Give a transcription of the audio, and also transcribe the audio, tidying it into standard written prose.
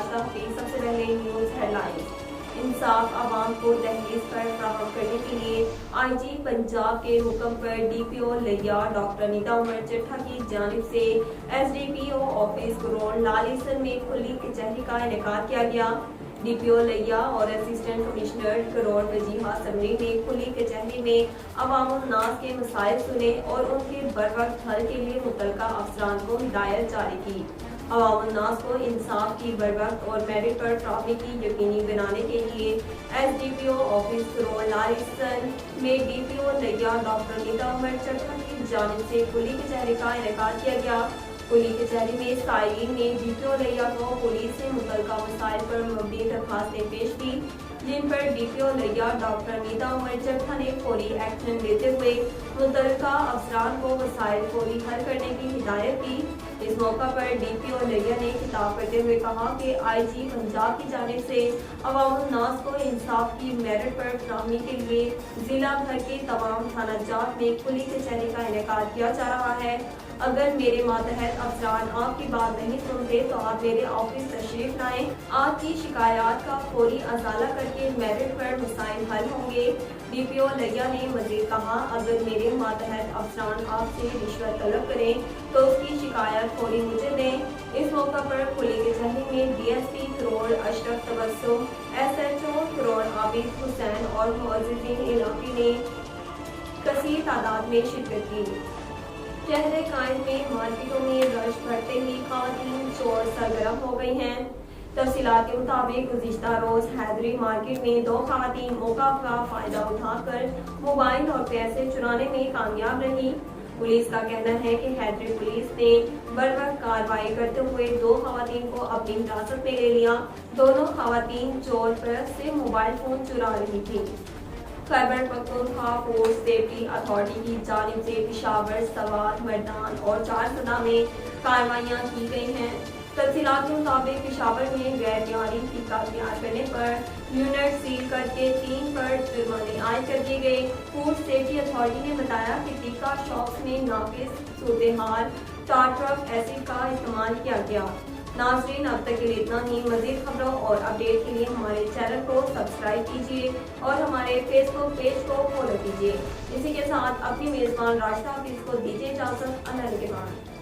راشدہ حفیظ۔ سب سے پہلے news head lines. انصاف عوام کو دہلیز پر فراہم کرنے کے لیے آئی جی پنجاب کے حکم پر ڈی پی او لیا ڈاکٹر نیتا عمر چٹھا کی جانب سے S D P O office ground لالیسن میں کھلی کچہری کا انعقاد کیا گیا۔ ڈی پی او لیا اور assistant commissioner ground Wajiha summary نے کھلی کچہری میں عوام الناس کے مسائل سنے اور ان کے بروقت حل کے لیے متعلقہ افسران کو ہدایت جاری کی۔ عوام الناس کو انصاف کی بروقت اور میرٹ پر فراہمی کی یقینی بنانے کے لیے S D P O office ground لالیسن میں ڈی پی او لیا ڈاکٹر نیتا عمر چٹھا کی جانب سے کھلی کچہری کا انعقاد کیا گیا۔ کھلی کچہری میں سائلین نے ڈی پی او لیا کو پولیس سے متعلقہ مسائل پر مبنی درخواستیں پیش کی، جن پر ڈی پی او لیا ڈاکٹر نیتا عمر چٹھا نے فوری ایکشن لیتے ہوئے متعلقہ افسران کو مسائل فوری حل کرنے کی ہدایت کی۔ اس موقع پر ڈی پی او لیا نے خطاب کرتے ہوئے کہا کہ آئی جی پنجاب کی جانب سے عوام الناس کو انصاف کی میرٹ پر فراہمی کے لیے ضلع بھر کے تمام تھانہ جات میں کھلی کچہری کا انعقاد کیا جا رہا ہے۔ اگر میرے ماتحت افسران آپ کی بات نہیں سنتے تو آپ میرے آفس تشریف لائیں، آپ کی شکایات کا فوری ازالہ کر کے میرٹ پر مسائل حل ہوں گے۔ ڈی پی او لیا نے مزید کہا، اگر میرے ماتحت افسران آپ سے رشوت طلب کریں تو اس کی شکایت فوری مجھے دیں۔ اس موقع پر کھلی کچہری میں ڈی ایس پی کروڑ اشرف تبسم، ایس ایچ او کروڑ عابد حسین اور معززین علاقے نے کثیر تعداد میں شرکت کی۔ شہر قائد میں مارکیٹوں میں رش بڑھتے ہی خواتین چور سرگرم ہو گئی ہیں۔ تفصیلات کے مطابق گزشتہ روز حیدری مارکیٹ میں 2 خواتین موقع کا فائدہ اٹھا کر موبائل اور پیسے چرانے میں کامیاب رہی۔ پولیس کا کہنا ہے کہ حیدری پولیس نے بروقت کارروائی کرتے ہوئے 2 خواتین کو اپنی حراست میں لے لیا۔ دونوں خواتین چور پرست سے موبائل فون چرا رہی تھیں۔ Khyber Pakhtunkhwa food safety authority کی جانب سے پشاور، سوات، مردان اور چارسدہ میں کارروائیاں کی گئی ہیں۔ تفصیلات کے مطابق پشاور میں غیر معیاری ٹکہ تیار کرنے پر یونٹ سیل کر کے 3 پر جرمانے عائد کر دیے گئے۔ فوڈ سیفٹی اتھارٹی نے بتایا کہ ٹکہ شاپس میں ناقص صورتحال ٹارٹرک ایسڈ کا استعمال کیا گیا۔ ناظرین، اب تک کے لیے اتنا ہی۔ مزید خبروں اور اپڈیٹ کے لیے ہمارے چینل کو سبسکرائب کیجیے اور ہمارے فیس بک پیج کو فالو کیجیے۔ اسی کے ساتھ اپنی میزبان راشدہ حفیظ کو دیجیے اجازت۔ اللہ نگہبان۔